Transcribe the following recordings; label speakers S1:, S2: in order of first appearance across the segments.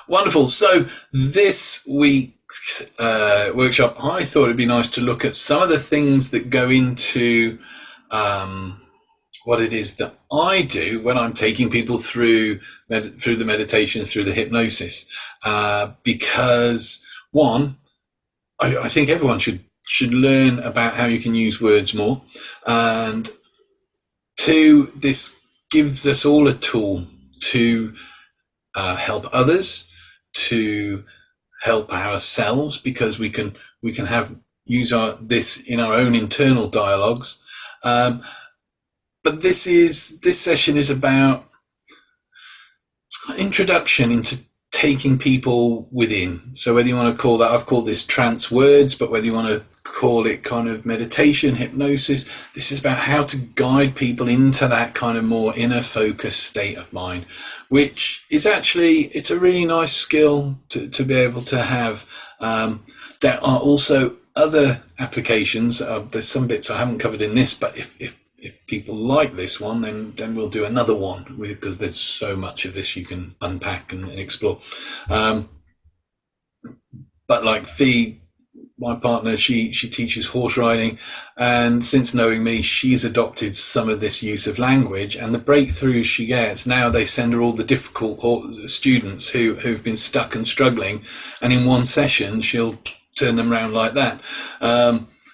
S1: Wonderful. So this week's workshop, I thought it'd be nice to look at some of the things that go into what it is that I do when I'm taking people through the meditations, through the hypnosis, because one, I think everyone should learn about how you can use words more, and two, this gives us all a tool to help others, to help ourselves, because we can use this in our own internal dialogues. But this session is about introduction into taking people within. So whether you want to call that, I've called this trance words, but whether you want to call it kind of meditation, hypnosis, this is about how to guide people into that kind of more inner focused state of mind, which is actually, it's a really nice skill to be able to have. There are also other applications. There's some bits I haven't covered in this, but if people like this one, then we'll do another one, because there's so much of this you can unpack and explore. But like Fee, my partner, she teaches horse riding, and since knowing me, she's adopted some of this use of language, and the breakthroughs she gets, now they send her all the difficult students who've been stuck and struggling, and in one session she'll turn them around like that.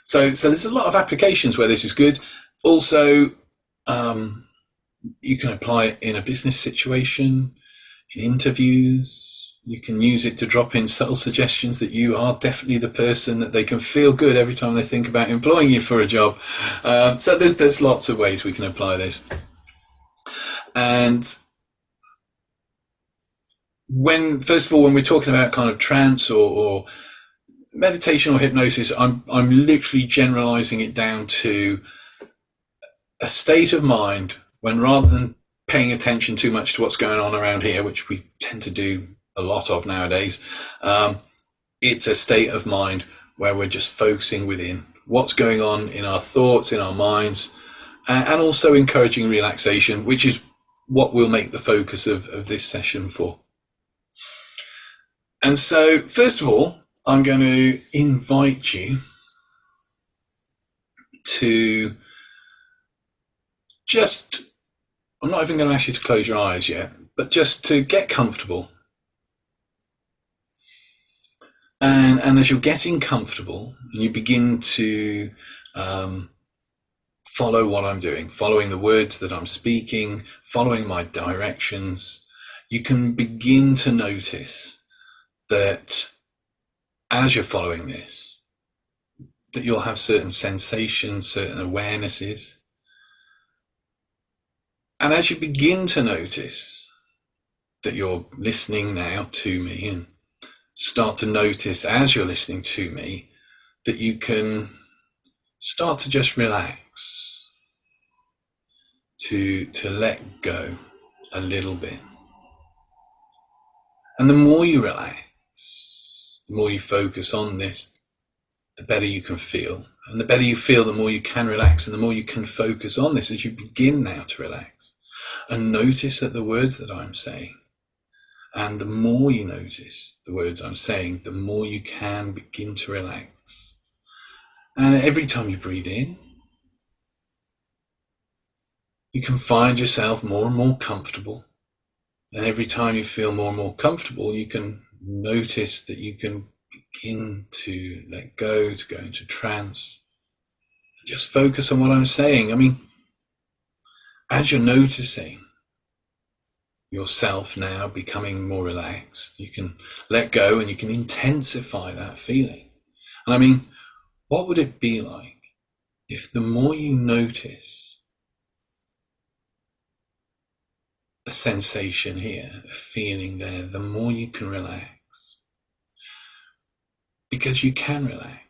S1: So there's a lot of applications where this is good. Also, you can apply it in a business situation, in interviews. You can use it to drop in subtle suggestions that you are definitely the person that they can feel good every time they think about employing you for a job. So there's lots of ways we can apply this. And first of all, when we're talking about kind of trance or meditation or hypnosis, I'm literally generalizing it down to a state of mind when, rather than paying attention too much to what's going on around here, which we tend to do a lot of nowadays, it's a state of mind where we're just focusing within what's going on in our thoughts, in our minds, and also encouraging relaxation, which is what we'll make the focus of this session for. And so, first of all, I'm going to invite you to I'm not even going to ask you to close your eyes yet, but just to get comfortable. And as you're getting comfortable, and you begin to follow what I'm doing, following the words that I'm speaking, following my directions, you can begin to notice that as you're following this, that you'll have certain sensations, certain awarenesses. And as you begin to notice that you're listening now to me, and start to notice as you're listening to me that you can start to just relax, to let go a little bit. And the more you relax, the more you focus on this, the better you can feel. And the better you feel, the more you can relax, and the more you can focus on this as you begin now to relax. And notice that the words that I'm saying, and the more you notice the words I'm saying, the more you can begin to relax. And every time you breathe in, you can find yourself more and more comfortable. And every time you feel more and more comfortable, you can notice that you can begin to let go, to go into trance. Just focus on what I'm saying. I mean, as you're noticing yourself now becoming more relaxed, you can let go and you can intensify that feeling. And I mean, what would it be like if the more you notice a sensation here, a feeling there, the more you can relax? Because you can relax.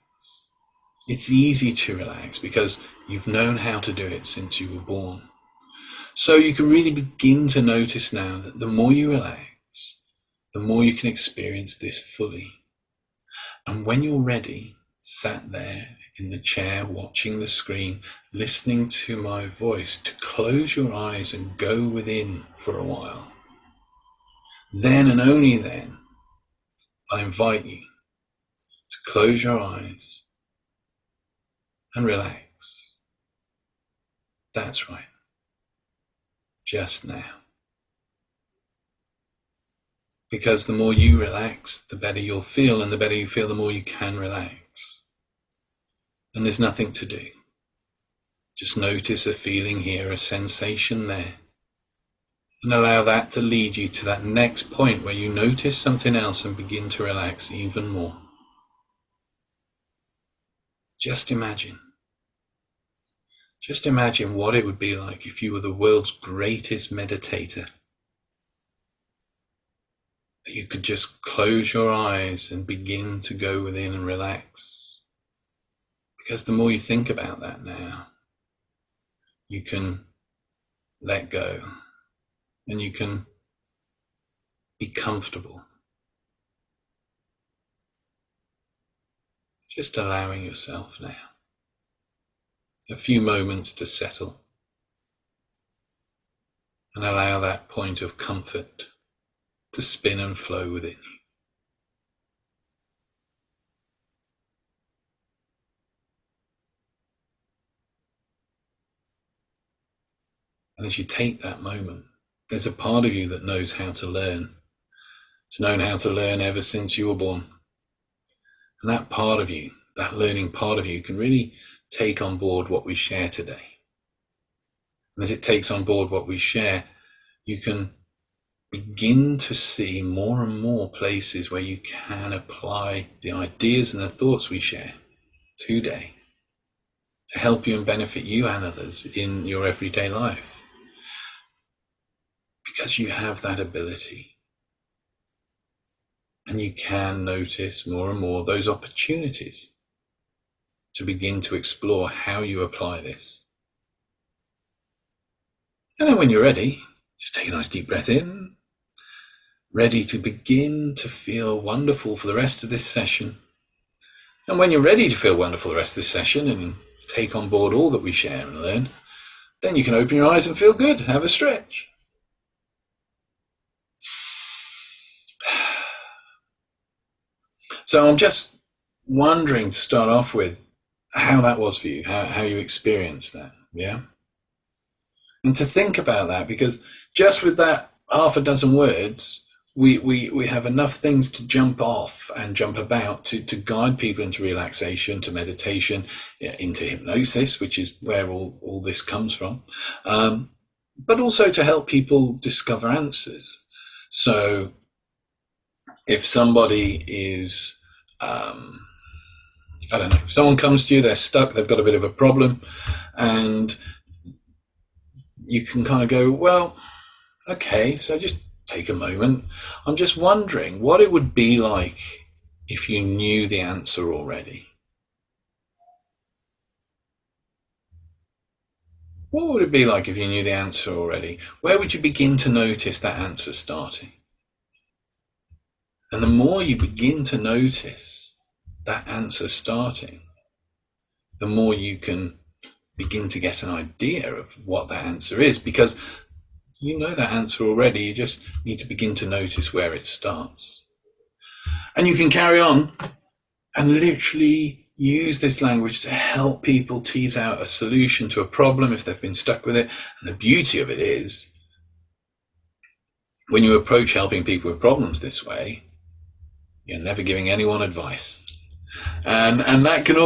S1: It's easy to relax because you've known how to do it since you were born. So you can really begin to notice now that the more you relax, the more you can experience this fully. And when you're ready, sat there in the chair, watching the screen, listening to my voice, to close your eyes and go within for a while. then and only then, I invite you to close your eyes and relax. That's right. Just now. Because the more you relax, the better you'll feel, and the better you feel, the more you can relax. And there's nothing to do. Just notice a feeling here, a sensation there. And allow that to lead you to that next point where you notice something else and begin to relax even more. Just imagine. Just imagine what it would be like if you were the world's greatest meditator. That you could just close your eyes and begin to go within and relax. Because the more you think about that now, you can let go and you can be comfortable. Just allowing yourself now a few moments to settle and allow that point of comfort to spin and flow within you. And as you take that moment, there's a part of you that knows how to learn. It's known how to learn ever since you were born. And that part of you, that learning part of you, can really take on board what we share today. And as it takes on board what we share, you can begin to see more and more places where you can apply the ideas and the thoughts we share today to help you and benefit you and others in your everyday life. Because you have that ability. And you can notice more and more those opportunities to begin to explore how you apply this. And then when you're ready, just take a nice deep breath in, ready to begin to feel wonderful for the rest of this session. And when you're ready to feel wonderful the rest of this session and take on board all that we share and learn, then you can open your eyes and feel good, have a stretch. So I'm just wondering to start off with how that was for you, how you experienced that, yeah? And to think about that, because just with that half a dozen words, we have enough things to jump off and jump about to guide people into relaxation, to meditation, into hypnosis, which is where all this comes from, but also to help people discover answers. So if somebody is, I don't know, if someone comes to you, they're stuck, they've got a bit of a problem, and you can kind of go, well, okay, so just take a moment. I'm just wondering what it would be like if you knew the answer already. What would it be like if you knew the answer already? Where would you begin to notice that answer starting? And the more you begin to notice that answer starting, the more you can begin to get an idea of what that answer is, because you know that answer already. You just need to begin to notice where it starts. And you can carry on and literally use this language to help people tease out a solution to a problem if they've been stuck with it. And the beauty of it is, when you approach helping people with problems this way, you're never giving anyone advice. And that can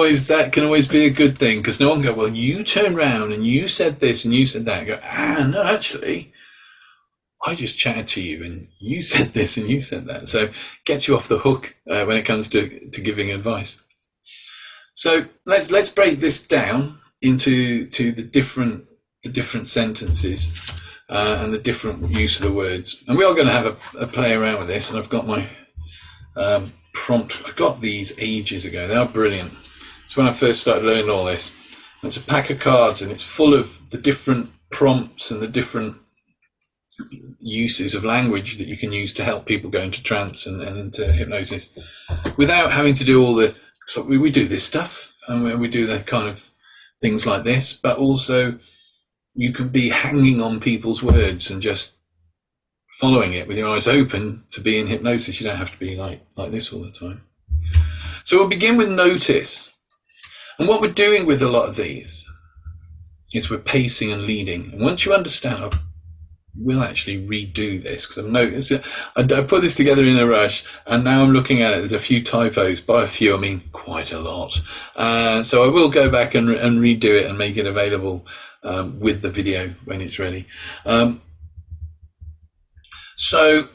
S1: always be a good thing, because no one go, well, you turned around and you said this and you said that. Go, no, actually, I just chatted to you and you said this and you said that. So it gets you off the hook when it comes to giving advice. So let's break this down into the different sentences and the different use of the words. And we are going to have a play around with this. And I've got my prompt. I got these ages ago. They are brilliant. It's when I first started learning all this. And it's a pack of cards, and it's full of the different prompts and the different uses of language that you can use to help people go into trance and into hypnosis without having to do all the. So we do this stuff and we do the kind of things like this, but also you can be hanging on people's words and just following it with your eyes open to be in hypnosis. You don't have to be like this all the time. So we'll begin with notice. And what we're doing with a lot of these is we're pacing and leading. And once you understand, we'll actually redo this because I've noticed I put this together in a rush, and now I'm looking at it. There's a few typos. By a few, I mean quite a lot. So I will go back and redo it and make it available with the video when it's ready. So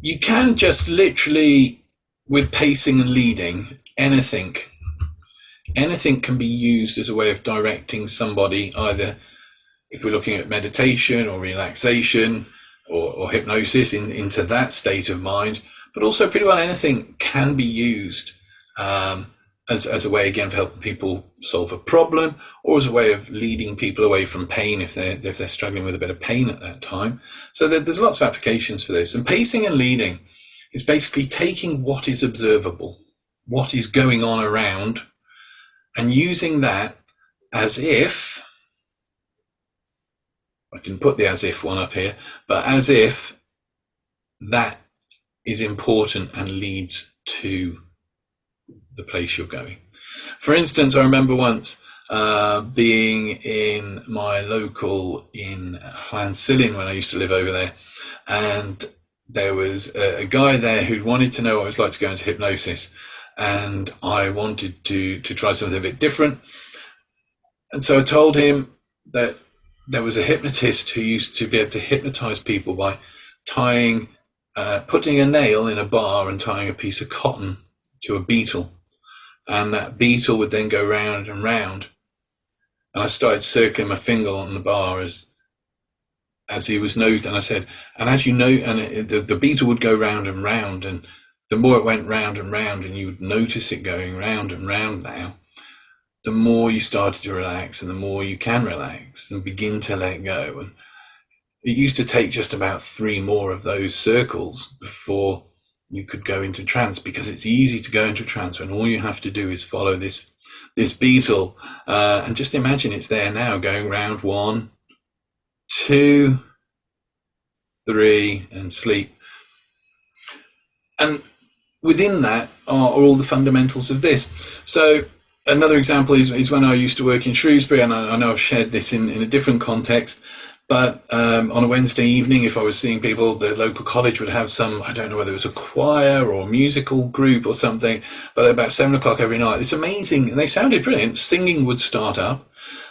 S1: you can just literally, with pacing and leading, anything can be used as a way of directing somebody, either if we're looking at meditation or relaxation or hypnosis into that state of mind, but also pretty well anything can be used as a way, again, for helping people solve a problem, or as a way of leading people away from pain if they're struggling with a bit of pain at that time. So there's lots of applications for this. And pacing and leading is basically taking what is observable, what is going on around, and using that as if, I didn't put the as if one up here, but as if that is important and leads to the place you're going. For instance, I remember once being in my local in Llansilin when I used to live over there, and there was a guy there who wanted to know what it was like to go into hypnosis, and I wanted to try something a bit different. And so I told him that there was a hypnotist who used to be able to hypnotize people by putting a nail in a bar and tying a piece of cotton to a beetle. And that beetle would then go round and round. And I started circling my finger on the bar as he was noting. And I said, and as you know, and the beetle would go round and round. And the more it went round and round, and you would notice it going round and round now, the more you started to relax, and the more you can relax and begin to let go. And it used to take just about 3 more of those circles before you could go into trance, because it's easy to go into trance when all you have to do is follow this beetle. And just imagine it's there now, going round 1, 2, 3, and sleep. And within that are all the fundamentals of this. So another example is when I used to work in Shrewsbury, and I know I've shared this in a different context, but on a Wednesday evening, if I was seeing people, the local college would have some, I don't know whether it was a choir or a musical group or something, but at about 7 o'clock every night, it's amazing. And they sounded brilliant. Singing would start up,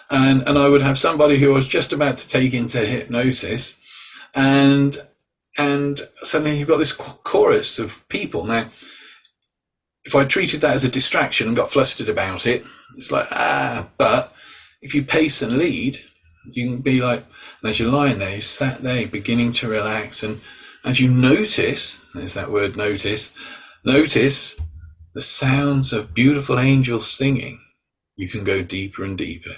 S1: and I would have somebody who I was just about to take into hypnosis, and suddenly you've got this chorus of people. Now, if I treated that as a distraction and got flustered about it, it's like, but if you pace and lead, you can be like, and as you're lying there, you sat there beginning to relax, and as you notice, there's that word notice the sounds of beautiful angels singing, you can go deeper and deeper.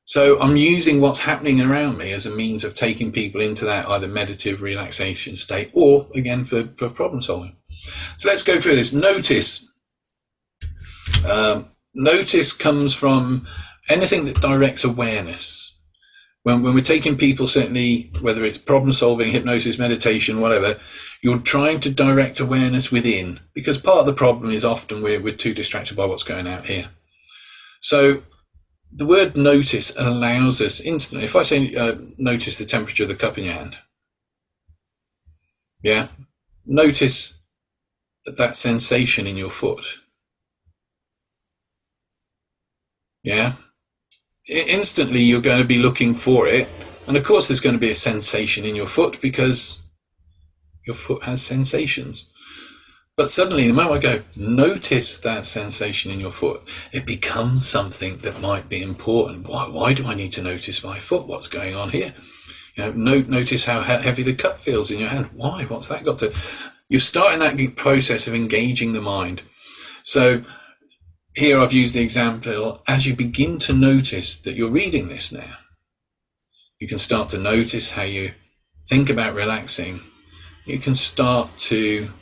S1: So I'm using what's happening around me as a means of taking people into that either meditative relaxation state, or again for problem solving. So let's go through this. Notice. Notice comes from anything that directs awareness. When we're taking people, certainly, whether it's problem solving, hypnosis, meditation, whatever, you're trying to direct awareness within, because part of the problem is often we're too distracted by what's going out here. So the word notice allows us instantly, if I say notice the temperature of the cup in your hand, yeah, notice that sensation in your foot, yeah. Instantly you're going to be looking for it, and of course there's going to be a sensation in your foot because your foot has sensations. But suddenly, the moment I go, notice that sensation in your foot, it becomes something that might be important. Why do I need to notice my foot? What's going on here? Notice how heavy the cup feels in your hand. Why? What's that got to? You're starting that process of engaging the mind. So here I've used the example, as you begin to notice that you're reading this now, you can start to notice how you think about relaxing. You can start to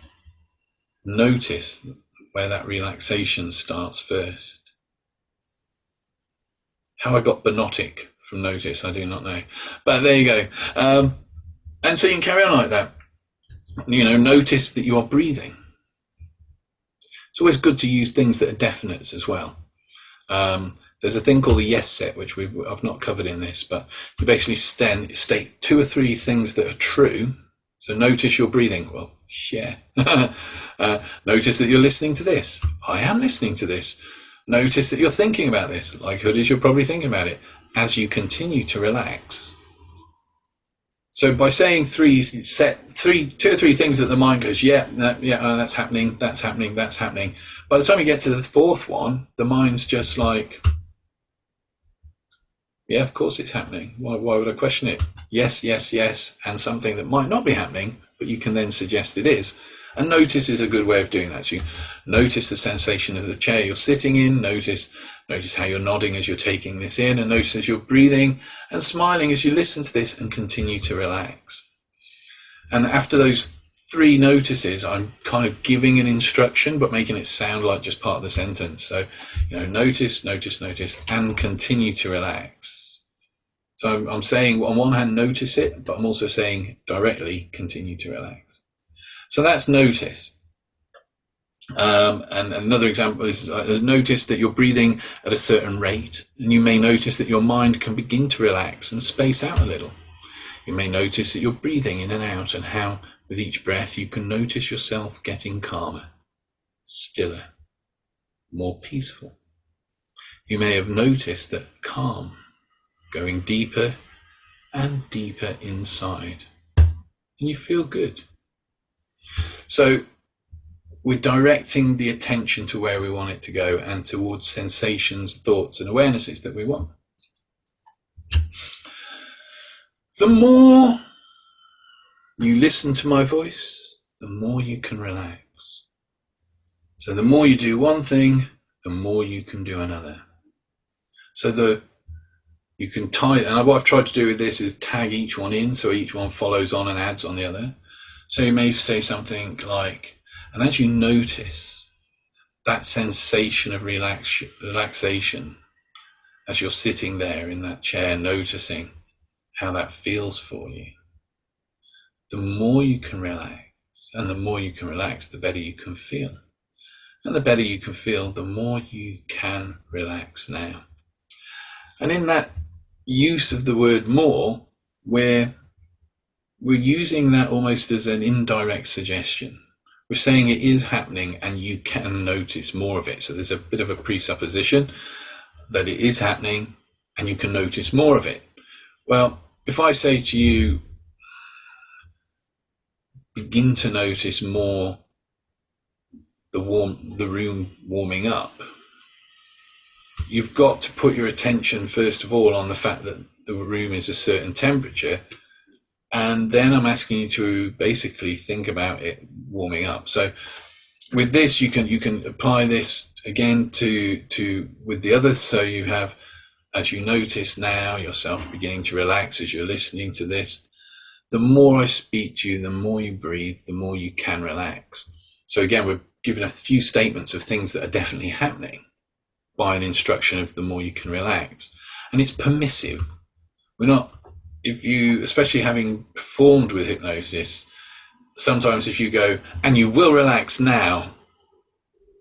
S1: notice where that relaxation starts first. How I got benotic from notice? I do not know. But there you go. And so you can carry on like that. Notice that you are breathing. It's always good to use things that are definites as well. There's a thing called the yes set, which I've not covered in this, but you basically state 2 or 3 things that are true. So notice you're breathing. Well, yeah. Notice that you're listening to this. I am listening to this. Notice that you're thinking about this. Likelihood is you're probably thinking about it as you continue to relax. So by saying 2 or 3 things that the mind goes, that's happening, that's happening, that's happening. By the time you get to the 4th one, the mind's just like, yeah, of course it's happening. Why would I question it? Yes, yes, yes, and something that might not be happening, but you can then suggest it is. And notice is a good way of doing that. So you notice the sensation of the chair you're sitting in, notice how you're nodding as you're taking this in, and notice as you're breathing and smiling as you listen to this, and continue to relax. And after those 3 notices, I'm kind of giving an instruction, but making it sound like just part of the sentence. So, notice, notice, notice, and continue to relax. So I'm saying, on one hand, notice it, but I'm also saying directly, continue to relax. So that's notice. And another example is notice that you're breathing at a certain rate, and you may notice that your mind can begin to relax and space out a little. You may notice that you're breathing in and out, and how with each breath you can notice yourself getting calmer, stiller, more peaceful. You may have noticed that calm going deeper and deeper inside, and you feel good. So we're directing the attention to where we want it to go, and towards sensations, thoughts, and awarenesses that we want. The more you listen to my voice, the more you can relax. So the more you do one thing, the more you can do another. So you can tie, and what I've tried to do with this is tag each one in, so each one follows on and adds on the other. So you may say something like, and as you notice that sensation of relaxation, as you're sitting there in that chair, noticing how that feels for you, the more you can relax, and the more you can relax, the better you can feel. And the better you can feel, the more you can relax now. And in that use of the word more, we're using that almost as an indirect suggestion. We're saying it is happening and you can notice more of it. So there's a bit of a presupposition that it is happening and you can notice more of it. Well, if I say to you, begin to notice more the room warming up, you've got to put your attention first of all on the fact that the room is a certain temperature, and then I'm asking you to basically think about it warming up. So with this, you can apply this again to with the others. So you have, as you notice now yourself beginning to relax as you're listening to this, the more I speak to you, the more you breathe, the more you can relax. So again, we're given a few statements of things that are definitely happening by an instruction of the more you can relax. And it's permissive. We're not, if you, especially having performed with hypnosis, sometimes if you go, and you will relax now,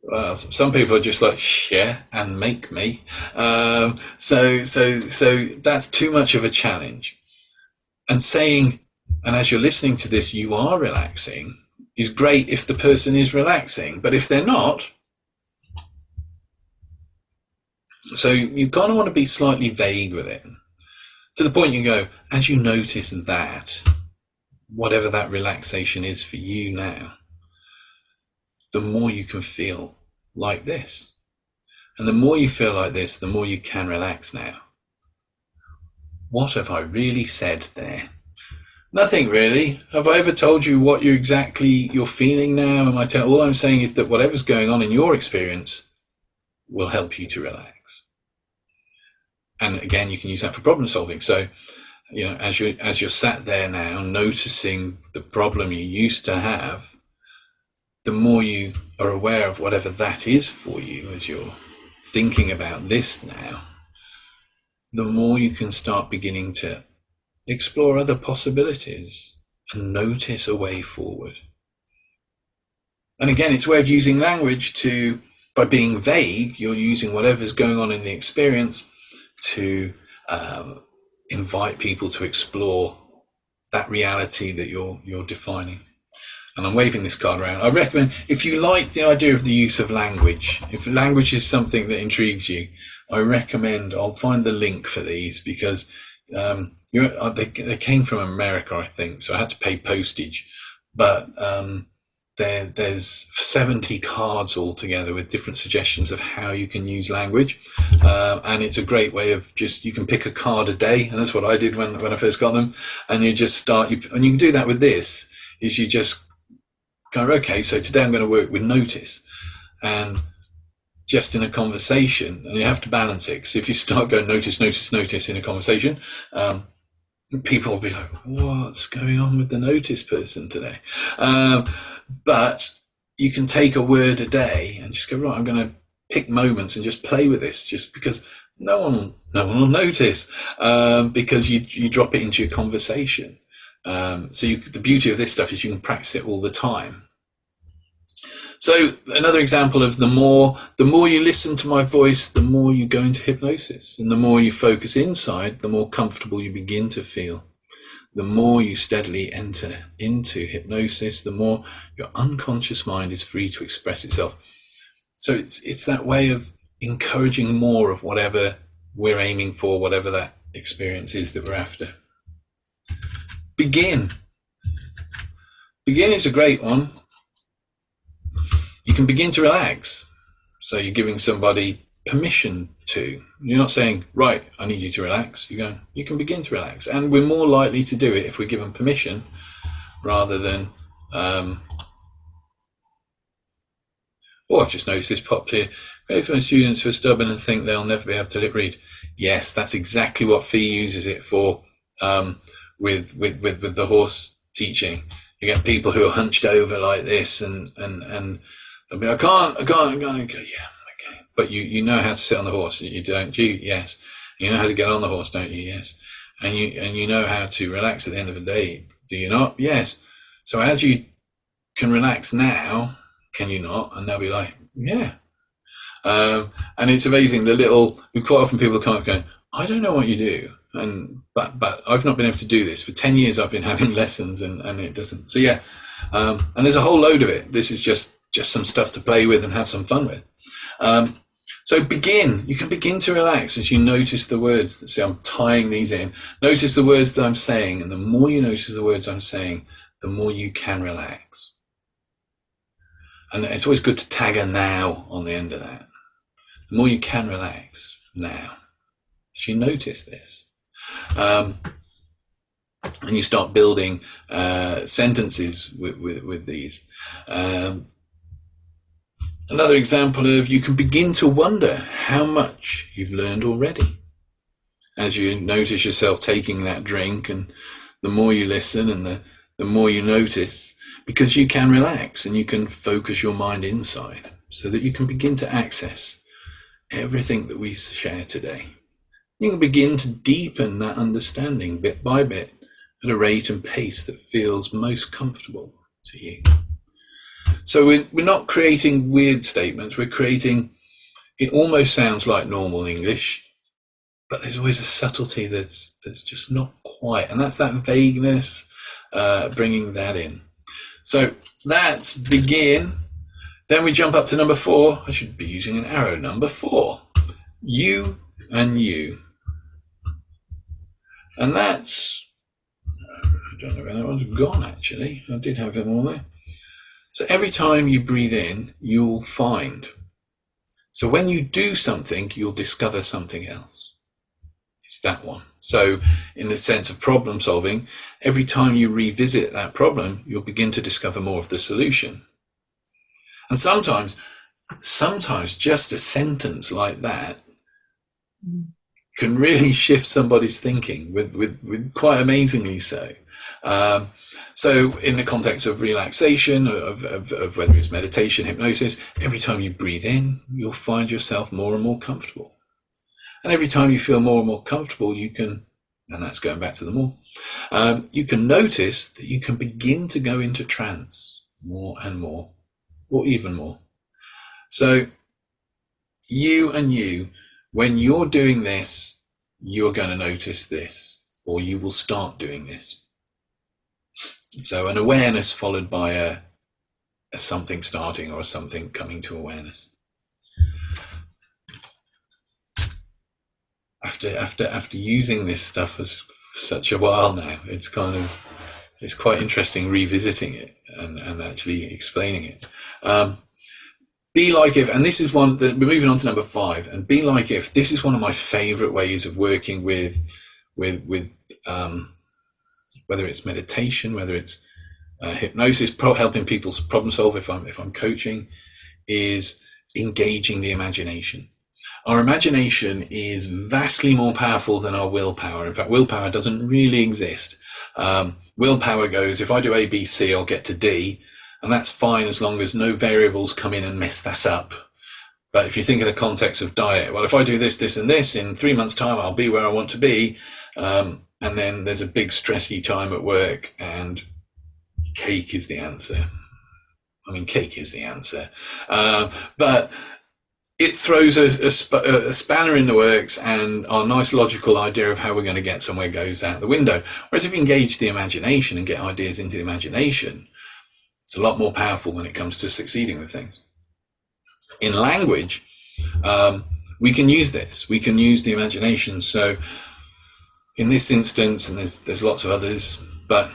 S1: well, some people are just like, yeah, and make me. So that's too much of a challenge. And saying, and as you're listening to this, you are relaxing, is great if the person is relaxing, but if they're not, so you kind of want to be slightly vague with it, to the point you go, as you notice that, whatever that relaxation is for you now, the more you can feel like this. And the more you feel like this, the more you can relax now. What have I really said there? Nothing really. Have I ever told you what you're feeling now? All I'm saying is that whatever's going on in your experience will help you to relax. And again, you can use that for problem solving. So, as you're sat there now, noticing the problem you used to have, the more you are aware of whatever that is for you as you're thinking about this now, the more you can start beginning to explore other possibilities and notice a way forward. And again, it's a way of using language to, by being vague, you're using whatever's going on in the experience to invite people to explore that reality that you're defining. And I'm waving this card around. I recommend, if you like the idea of the use of language, if language is something that intrigues you, I recommend, I'll find the link for these, because they came from America, I think, so I had to pay postage. But there's 70 cards altogether with different suggestions of how you can use language. And it's a great way of just, you can pick a card a day, and that's what I did when I first got them. And you just start, and you can do that with this, is you just go, okay, so today I'm going to work with notice. And just in a conversation, and you have to balance it, because if you start going notice in a conversation, people will be like, what's going on with the notice person today? But you can take a word a day and just go, right, I'm going to pick moments and just play with this, just because no one will notice, because you drop it into your conversation. So the beauty of this stuff is you can practice it all the time. So another example of the more you listen to my voice, the more you go into hypnosis, and the more you focus inside, the more comfortable you begin to feel. The more you steadily enter into hypnosis, the more your unconscious mind is free to express itself. So it's that way of encouraging more of whatever we're aiming for, whatever that experience is that we're after. Begin. Begin is a great one. You can begin to relax. So you're giving somebody permission to. You're not saying, right, I need you to relax. You're going, you can begin to relax. And we're more likely to do it if we're given permission, rather than, oh, I've just noticed this popped here. Great for my students who are stubborn and think they'll never be able to lip read. Yes, that's exactly what Fee uses it for, with the horse teaching. You get people who are hunched over like this, and they'll be, I can't. I go, yeah, okay. But you know how to sit on the horse, you don't? Do you? Yes. You know how to get on the horse, don't you? Yes. And you know how to relax at the end of the day, do you not? Yes. So as you can relax now, can you not? And they'll be like, yeah. And it's amazing, quite often people come up going, I don't know what you do. But I've not been able to do this. For 10 years I've been having lessons and it doesn't. So yeah. And there's a whole load of it. This is just some stuff to play with and have some fun with. So begin. You can begin to relax as you notice the words. See, I'm tying these in. Notice the words that I'm saying, and the more you notice the words I'm saying, the more you can relax. And it's always good to tag a now on the end of that. The more you can relax now, as you notice this. And you start building sentences with these. Another example of, you can begin to wonder how much you've learned already as you notice yourself taking that drink, and the more you listen and the more you notice, because you can relax and you can focus your mind inside so that you can begin to access everything that we share today. You can begin to deepen that understanding bit by bit at a rate and pace that feels most comfortable to you. So we're not creating weird statements. We're creating, it almost sounds like normal English, but there's always a subtlety that's just not quite. And that's that vagueness, bringing that in. So that's begin. Then we jump up to number 4. I should be using an arrow. Number 4, you and you. And that's, I don't know where that one's gone actually. I did have them all there. So every time you breathe in, you'll find. So when you do something, you'll discover something else. It's that one. So in the sense of problem solving, every time you revisit that problem, you'll begin to discover more of the solution. And sometimes just a sentence like that can really shift somebody's thinking with quite amazingly so. So in the context of relaxation, of whether it's meditation, hypnosis, every time you breathe in, you'll find yourself more and more comfortable. And every time you feel more and more comfortable, you can, and that's going back to the more, you can notice that you can begin to go into trance more and more, or even more. So you, when you're doing this, you're going to notice this, or you will start doing this. So an awareness followed by a something starting or something coming to awareness. After using this stuff for such a while now, it's quite interesting revisiting it and actually explaining it. Be like if, and this is one that we're moving on to number 5, and be like if, this is one of my favorite ways of working with whether it's meditation, whether it's hypnosis, helping people problem solve, if I'm coaching, is engaging the imagination. Our imagination is vastly more powerful than our willpower. In fact, willpower doesn't really exist. Willpower goes, if I do A, B, C, I'll get to D, and that's fine as long as no variables come in and mess that up. But if you think of the context of diet, well, if I do this, this, and this, in 3 months' time, I'll be where I want to be. And then there's a big stressy time at work, and cake is the answer. I mean, cake is the answer. But it throws a spanner in the works, and our nice logical idea of how we're going to get somewhere goes out the window. Whereas if you engage the imagination and get ideas into the imagination, it's a lot more powerful when it comes to succeeding with things. In language, we can use this. We can use the imagination. So in this instance, and there's lots of others, but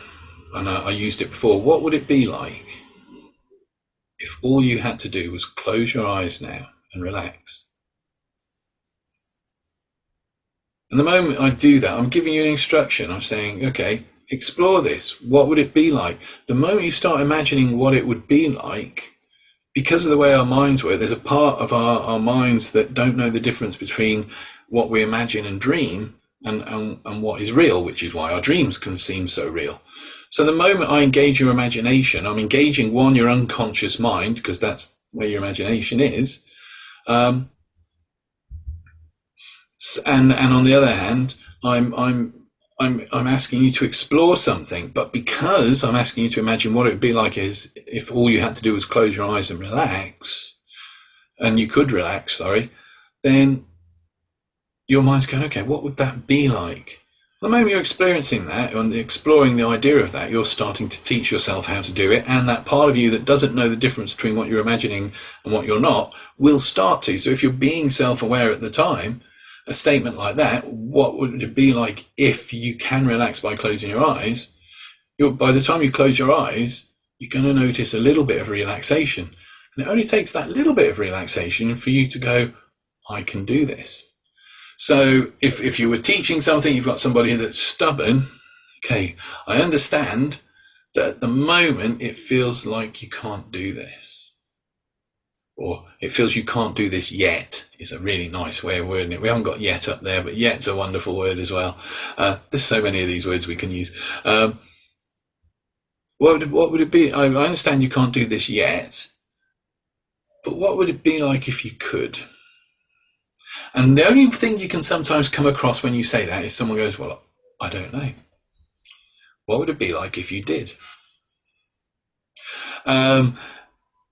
S1: and I used it before, what would it be like if all you had to do was close your eyes now and relax? And the moment I do that, I'm giving you an instruction. I'm saying, okay, explore this. What would it be like? The moment you start imagining what it would be like, because of the way our minds work, there's a part of our minds that don't know the difference between what we imagine and dream and what is real, which is why our dreams can seem so real. So the moment I engage your imagination, I'm engaging your unconscious mind, because that's where your imagination is. And on the other hand, I'm asking you to explore something, but because I'm asking you to imagine what it would be like is if all you had to do was close your eyes and relax, and you could relax, then your mind's going, okay, what would that be like? The moment you're experiencing that and exploring the idea of that, you're starting to teach yourself how to do it, and that part of you that doesn't know the difference between what you're imagining and what you're not will start to. So if you're being self-aware at the time, a statement like that, what would it be like if you can relax by closing your eyes? By the time you close your eyes, you're going to notice a little bit of relaxation. And it only takes that little bit of relaxation for you to go, I can do this. So if you were teaching something, you've got somebody that's stubborn, okay, I understand that at the moment it feels like you can't do this. Or it feels you can't do this yet is a really nice way of wording it. We haven't got yet up there, but yet's a wonderful word as well. There's so many of these words we can use. What would it be? I understand you can't do this yet, but what would it be like if you could? And the only thing you can sometimes come across when you say that is someone goes, well, I don't know. What would it be like if you did?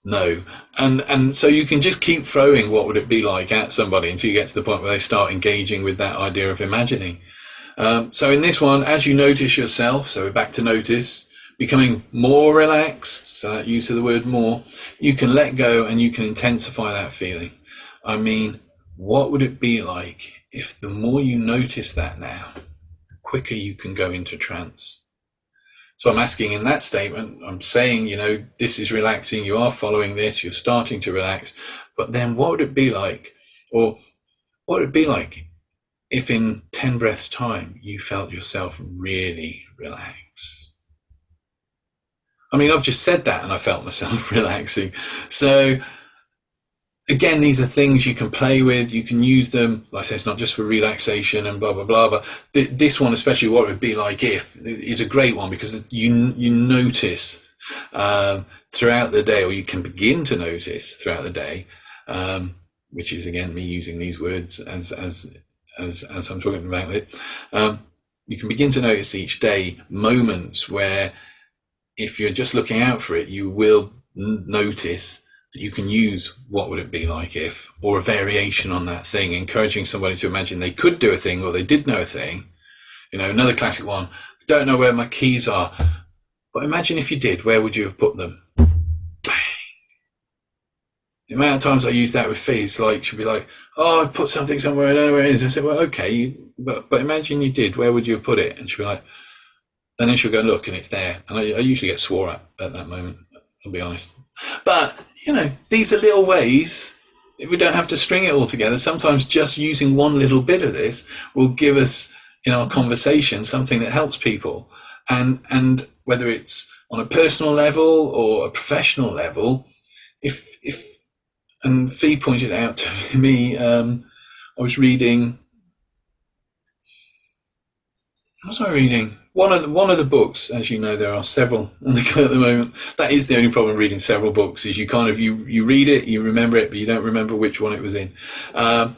S1: No. And so you can just keep throwing what would it be like at somebody until you get to the point where they start engaging with that idea of imagining. So in this one, as you notice yourself, so we're back to notice, becoming more relaxed, so that use of the word more, you can let go and you can intensify that feeling. I mean, what would it be like if the more you notice that now, the quicker you can go into trance? So I'm asking in that statement, I'm saying, this is relaxing, you are following this, you're starting to relax, but then what would it be like, or what would it be like if in 10 breaths time you felt yourself really relax? I mean, I've just said that and I felt myself relaxing. So again, these are things you can play with, you can use them. Like I say, it's not just for relaxation and blah, blah, blah, but this one, especially what it would be like if, is a great one because you notice throughout the day, or you can begin to notice throughout the day, which is, again, me using these words as as I'm talking about it, you can begin to notice each day moments where, if you're just looking out for it, you will notice that you can use what would it be like if, or a variation on that thing, encouraging somebody to imagine they could do a thing or they did know a thing. Another classic one, I don't know where my keys are, but imagine if you did, where would you have put them? Bang. The amount of times I use that with Fee, she'll be like, oh, I've put something somewhere, I don't know where it is. I said, well, okay, but imagine you did, where would you have put it? And she'll be like, and then she'll go look and it's there. And I usually get swore at that moment, I'll be honest. But, these are little ways. We don't have to string it all together. Sometimes just using one little bit of this will give us, in our conversation, something that helps people. And whether it's on a personal level or a professional level, and Fee pointed out to me, I was reading, what was I reading? One of the books, as you know, there are several on the go at the moment. That is the only problem reading several books, is you kind of, you read it, you remember it, but you don't remember which one it was in. And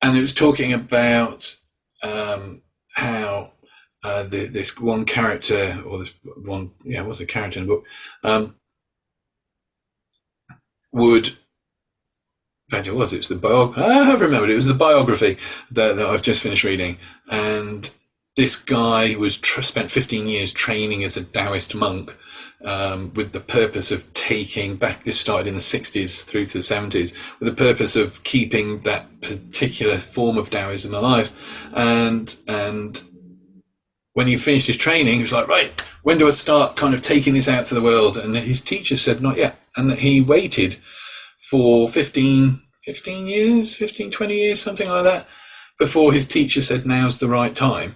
S1: it was talking about how this one character, or this one, it was a character in the book, would, in fact it was the biography, I've remembered, it was the biography that I've just finished reading, and this guy was spent 15 years training as a Taoist monk, with the purpose of this started in the 60s through to the 70s, with the purpose of keeping that particular form of Taoism alive. And when he finished his training, he was like, right, when do I start kind of taking this out to the world? And his teacher said, not yet. And that he waited for 15 years, 20 years, something like that, before his teacher said, now's the right time.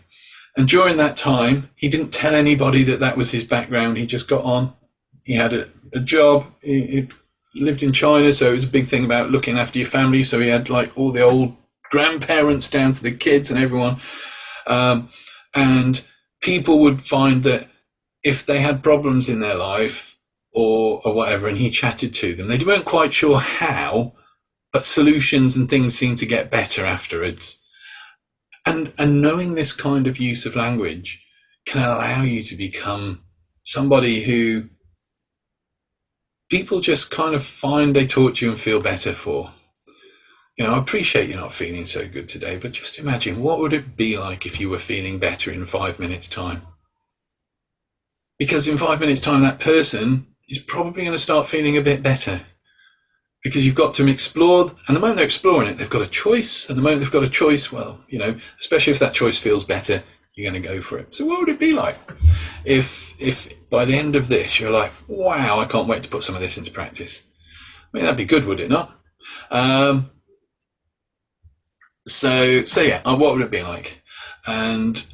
S1: And during that time, he didn't tell anybody that was his background. He just got on. He had a job. He lived in China, so it was a big thing about looking after your family. So he had like all the old grandparents down to the kids and everyone. And people would find that if they had problems in their life or whatever, and he chatted to them, they weren't quite sure how, but solutions and things seemed to get better afterwards. And knowing this kind of use of language can allow you to become somebody who people just kind of find they talk to you and feel better for. I appreciate you're not feeling so good today, but just imagine, what would it be like if you were feeling better in 5 minutes' time? Because in 5 minutes' time, that person is probably going to start feeling a bit better. Because you've got to explore, and the moment they're exploring it, they've got a choice. And the moment they've got a choice, well, especially if that choice feels better, you're going to go for it. So what would it be like if by the end of this, you're like, wow, I can't wait to put some of this into practice? I mean, that'd be good, would it not? So yeah, what would it be like? And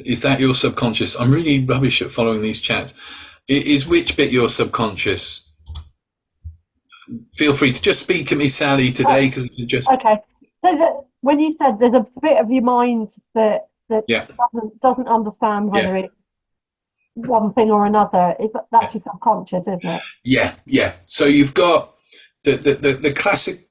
S1: is that your subconscious? I'm really rubbish at following these chats. Is which bit your subconscious? Feel free to just speak at me, Sally, today, because just
S2: okay. So when you said there's a bit of your mind that doesn't understand whether it's one thing or another, that's your subconscious, isn't it?
S1: Yeah. So you've got the classic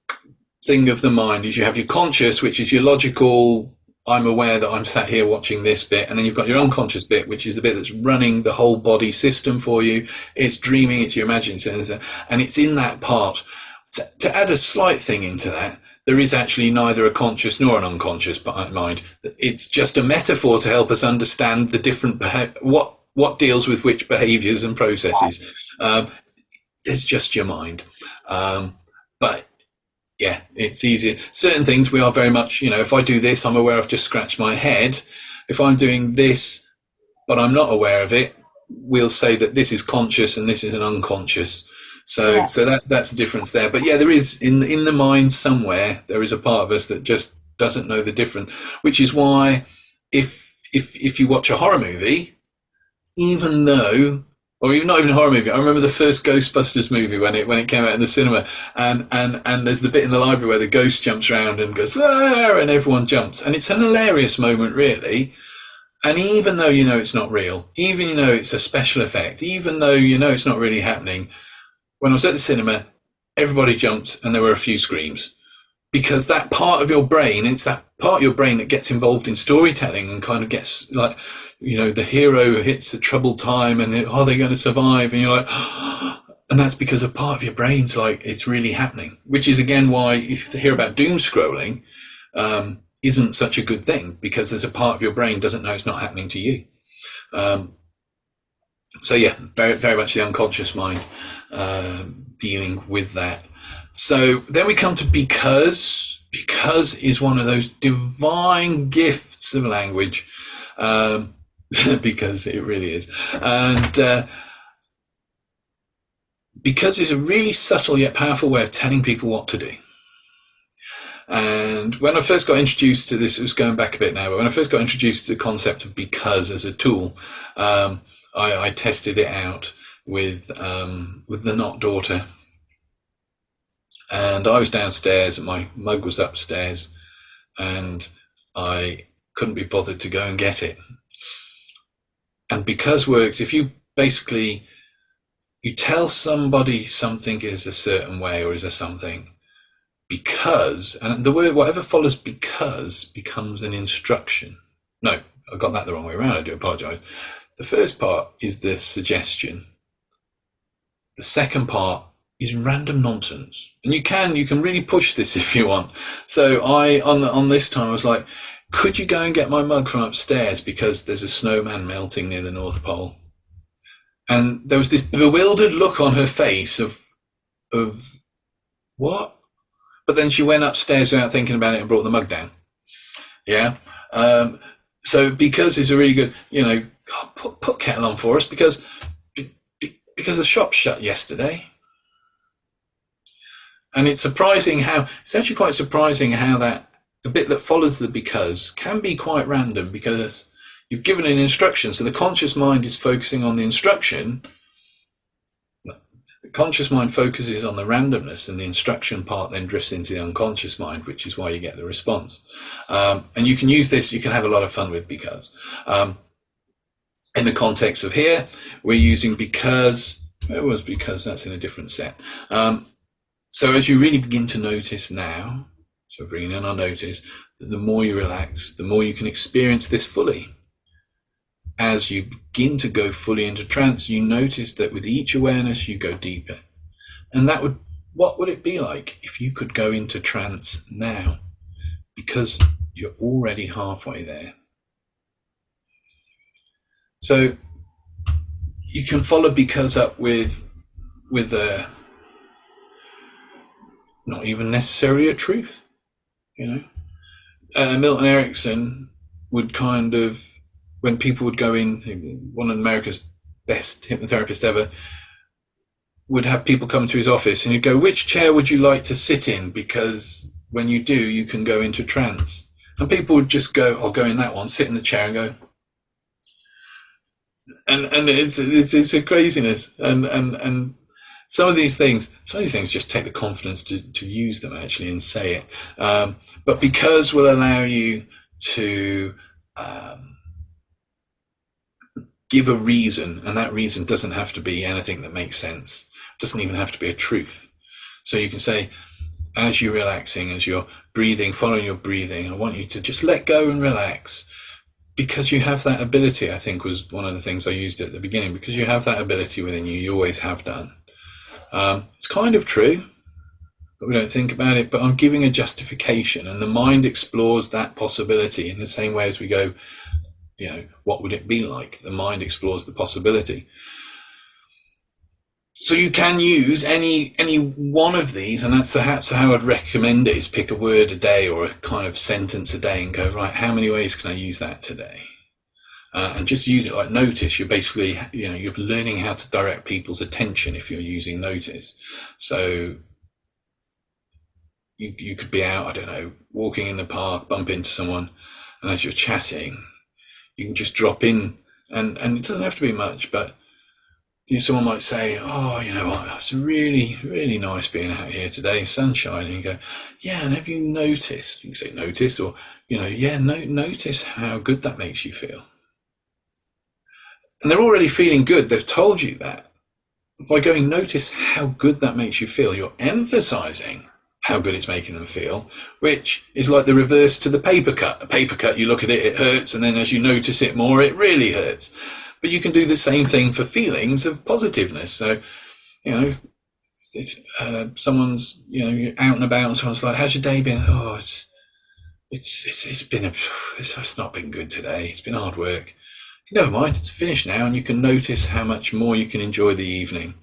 S1: thing of the mind is you have your conscious, which is your logical, I'm aware that I'm sat here watching this bit, and then you've got your unconscious bit, which is the bit that's running the whole body system for you. It's dreaming, it's your imagination, and it's in that part. To add a slight thing into that, there is actually neither a conscious nor an unconscious mind. It's just a metaphor to help us understand the different what deals with which behaviors and processes. It's just your mind, but. Yeah, it's easier. Certain things we are very much, if I do this, I'm aware I've just scratched my head. If I'm doing this, but I'm not aware of it, we'll say that this is conscious and this is an unconscious. So that's the difference there. But yeah, there is in the mind somewhere, there is a part of us that just doesn't know the difference, which is why if you watch a horror movie, even though, or even not even a horror movie. I remember the first Ghostbusters movie when it came out in the cinema, and there's the bit in the library where the ghost jumps around and goes, ah, and everyone jumps, and it's an hilarious moment, really. And even though it's not real, even it's a special effect, even though it's not really happening, when I was at the cinema, everybody jumped and there were a few screams. because that part of your brain, it's that part of your brain that gets involved in storytelling and kind of gets like, the hero hits a troubled time and are they going to survive? And you're like, and that's because a part of your brain's like, it's really happening, which is again why if you hear about doom scrolling, isn't such a good thing, because there's a part of your brain doesn't know it's not happening to you. So yeah, very, very much the unconscious mind dealing with that. So then we come to because. Because is one of those divine gifts of language, because it really is. And because is a really subtle yet powerful way of telling people what to do. And when I first got introduced to this, it was going back a bit now, but when I first got introduced to the concept of because as a tool, I tested it out with the Not daughter. And I was downstairs and my mug was upstairs and I couldn't be bothered to go and get it. And because works, if you basically, you tell somebody something is a certain way or is a something, because, and the word, whatever follows because becomes an instruction. No, I got that the wrong way around. I do apologize. The first part is the suggestion. The second part is random nonsense. And you can really push this if you want. So on this time, I was like, could you go and get my mug from upstairs because there's a snowman melting near the North Pole? And there was this bewildered look on her face of what? But then she went upstairs without thinking about it and brought the mug down. Yeah. So because is a really good, put kettle on for us because the shop shut yesterday. And it's actually quite surprising how that the bit that follows the because can be quite random, because you've given an instruction. So the conscious mind is focusing on the instruction. The conscious mind focuses on the randomness, and the instruction part then drifts into the unconscious mind, which is why you get the response. And you can use this, you can have a lot of fun with because. In the context of here, we're using because. It was because that's in a different set. So as you really begin to notice now, so bringing in our notice, that the more you relax, the more you can experience this fully. As you begin to go fully into trance, you notice that with each awareness, you go deeper. And what would it be like if you could go into trance now? Because you're already halfway there. So you can follow because up with a, not even necessarily a truth, Milton Erickson would kind of, when people would go in, one of America's best hypnotherapists ever, would have people come to his office and he'd go, which chair would you like to sit in? Because when you do, you can go into trance. And people would just go, I'll go in that one, sit in the chair and go. And it's a craziness. And some of these things just take the confidence to use them actually and say it. But because will allow you to give a reason, and that reason doesn't have to be anything that makes sense. It doesn't even have to be a truth. So you can say, as you're relaxing, as you're breathing, following your breathing, I want you to just let go and relax. Because you have that ability, I think was one of the things I used at the beginning, because you have that ability within you, you always have done. It's kind of true, but we don't think about it, but I'm giving a justification, and the mind explores that possibility in the same way as we go, what would it be like? The mind explores the possibility. So you can use any one of these, and that's how I'd recommend it, is pick a word a day or a kind of sentence a day and go, right, how many ways can I use that today? And just use it like notice. You're basically, you're learning how to direct people's attention if you're using notice. So you could be out, I don't know, walking in the park, bump into someone, and as you're chatting, you can just drop in, and it doesn't have to be much, but someone might say, oh, it's really, really nice being out here today, sun shining. You go, yeah, and have you noticed? You can say notice, or, notice how good that makes you feel. And they're already feeling good. They've told you that. By going, notice how good that makes you feel, you're emphasizing how good it's making them feel, which is like the reverse to the paper cut. A paper cut, you look at it, it hurts, and then as you notice it more, it really hurts. But you can do the same thing for feelings of positiveness. So, if someone's, you're out and about and someone's like, how's your day been? Oh, it's not been good today. It's been hard work. Never mind, it's finished now, and you can notice how much more you can enjoy the evening.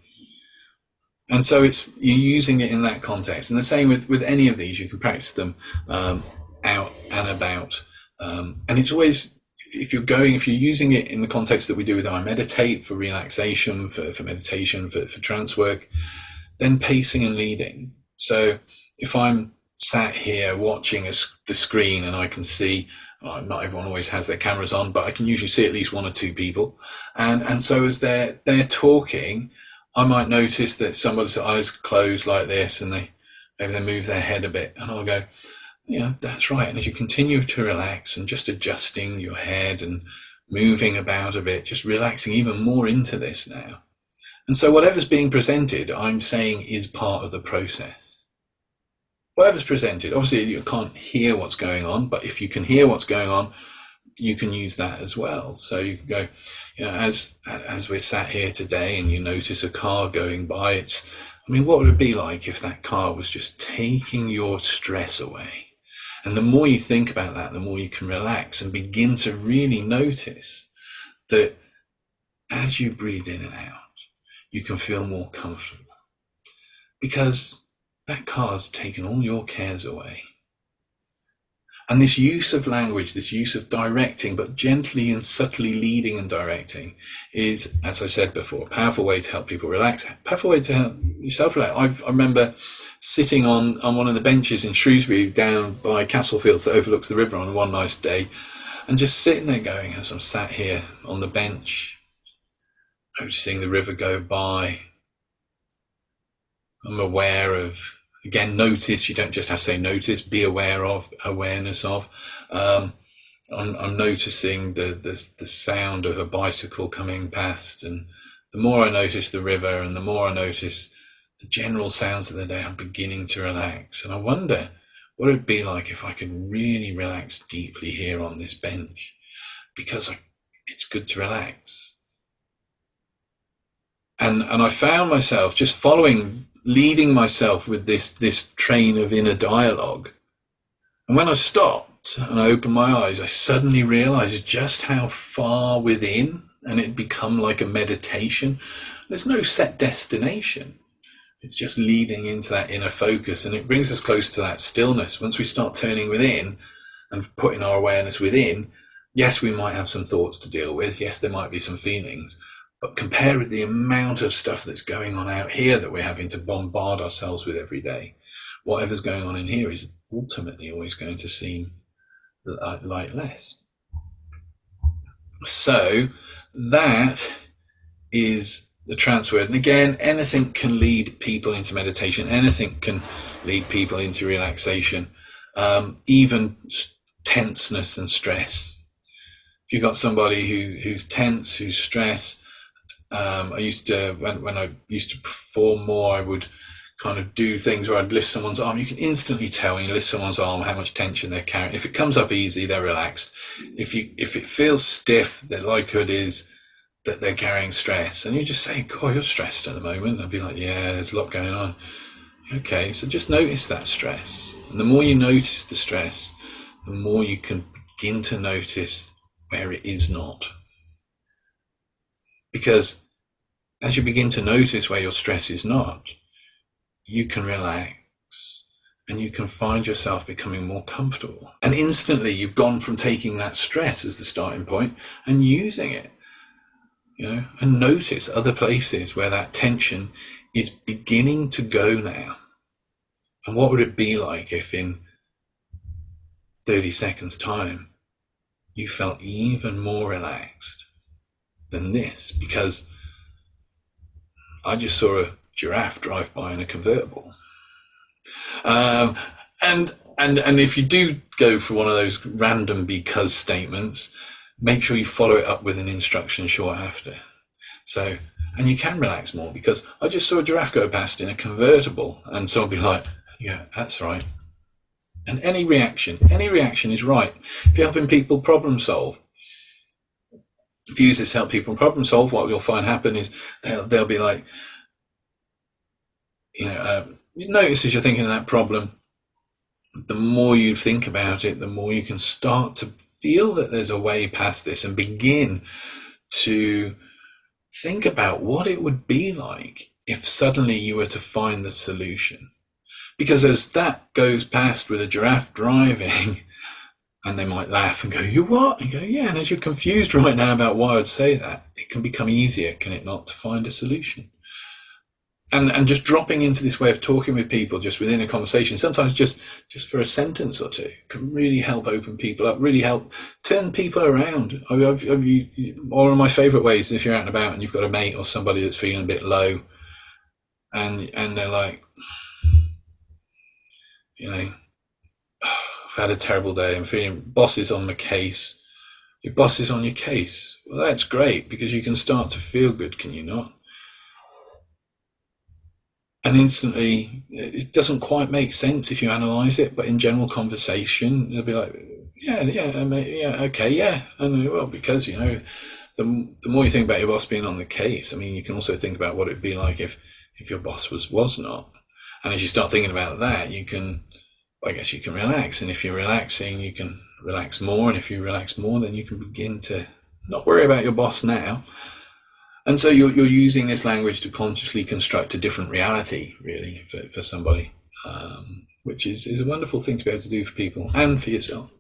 S1: And so you're using it in that context. And the same with any of these, you can practice them out and about. And it's always, if you're using it in the context that we do with iMeditate for relaxation, for meditation, for trance work, then pacing and leading. So if I'm sat here watching the screen and I can see, not everyone always has their cameras on, but I can usually see at least one or two people. And so as they're talking, I might notice that somebody's eyes closed like this, and maybe they move their head a bit, and I'll go, that's right. And as you continue to relax and just adjusting your head and moving about a bit, just relaxing even more into this now. And so whatever's being presented, I'm saying is part of the process. Whatever's presented, obviously you can't hear what's going on, but if you can hear what's going on, you can use that as well. So you can go, as we're sat here today and you notice a car going by, what would it be like if that car was just taking your stress away? And the more you think about that, the more you can relax and begin to really notice that as you breathe in and out, you can feel more comfortable, because that car's taken all your cares away. And this use of language, this use of directing, but gently and subtly leading and directing, is, as I said before, a powerful way to help people relax, a powerful way to help yourself relax. I remember sitting on one of the benches in Shrewsbury down by Castlefields that overlooks the river on one nice day, and just sitting there going, as I'm sat here on the bench, noticing the river go by. I'm aware of, again, notice, you don't just have to say notice, be aware of, awareness of. I'm noticing the sound of a bicycle coming past, and the more I notice the river and the more I notice the general sounds of the day, I'm beginning to relax. And I wonder what it'd be like if I could really relax deeply here on this bench, because it's good to relax. And I found myself just leading myself with this train of inner dialogue. And when I stopped and I opened my eyes, I suddenly realized just how far within, and it become like a meditation. There's no set destination. It's just leading into that inner focus, and it brings us close to that stillness. Once we start turning within and putting our awareness within, yes, we might have some thoughts to deal with. Yes, there might be some feelings. But compared with the amount of stuff that's going on out here that we're having to bombard ourselves with every day, whatever's going on in here is ultimately always going to seem like less. So that is the trance word. And again, anything can lead people into meditation. Anything can lead people into relaxation, even tenseness and stress. If you've got somebody who's tense, who's stressed, I used to, when I used to perform more, I would kind of do things where I'd lift someone's arm. You can instantly tell when you lift someone's arm how much tension they're carrying. If it comes up easy, they're relaxed. If it feels stiff, the likelihood is that they're carrying stress. And you just say, "God, you're stressed at the moment." And I'd be like, "Yeah, there's a lot going on." Okay, so just notice that stress. And the more you notice the stress, the more you can begin to notice where it is not. Because as you begin to notice where your stress is not, you can relax and you can find yourself becoming more comfortable. And instantly you've gone from taking that stress as the starting point and using it, and notice other places where that tension is beginning to go now. And what would it be like if in 30 seconds time, you felt even more relaxed than this? Because I just saw a giraffe drive by in a convertible. And if you do go for one of those random because statements, make sure you follow it up with an instruction short after. So, and you can relax more, because I just saw a giraffe go past in a convertible, and someone be like, Yeah, that's right. And any reaction is right. If you're helping people problem solve, if you use this to help people problem solve, what you'll find happen is they'll be like, you notice as you're thinking of that problem, the more you think about it, the more you can start to feel that there's a way past this and begin to think about what it would be like if suddenly you were to find the solution. Because as that goes past with a giraffe driving, and they might laugh and go, "You what?" And go, "Yeah." And as you're confused right now about why I'd say that, it can become easier, can it not, to find a solution? And just dropping into this way of talking with people just within a conversation, sometimes just for a sentence or two, can really help open people up, really help turn people around. One of my favourite ways is if you're out and about and you've got a mate or somebody that's feeling a bit low, and they're like, I've had a terrible day, I'm feeling boss is on my case. Your boss is on your case. Well, that's great, because you can start to feel good, can you not? And instantly, it doesn't quite make sense if you analyse it, but in general conversation, it'll be like, okay, yeah. And well, because, the more you think about your boss being on the case, I mean, you can also think about what it'd be like if your boss was not. And as you start thinking about that, I guess you can relax. And if you're relaxing, you can relax more. And if you relax more, then you can begin to not worry about your boss now. And so you're using this language to consciously construct a different reality, really, for somebody, which is a wonderful thing to be able to do for people and for yourself.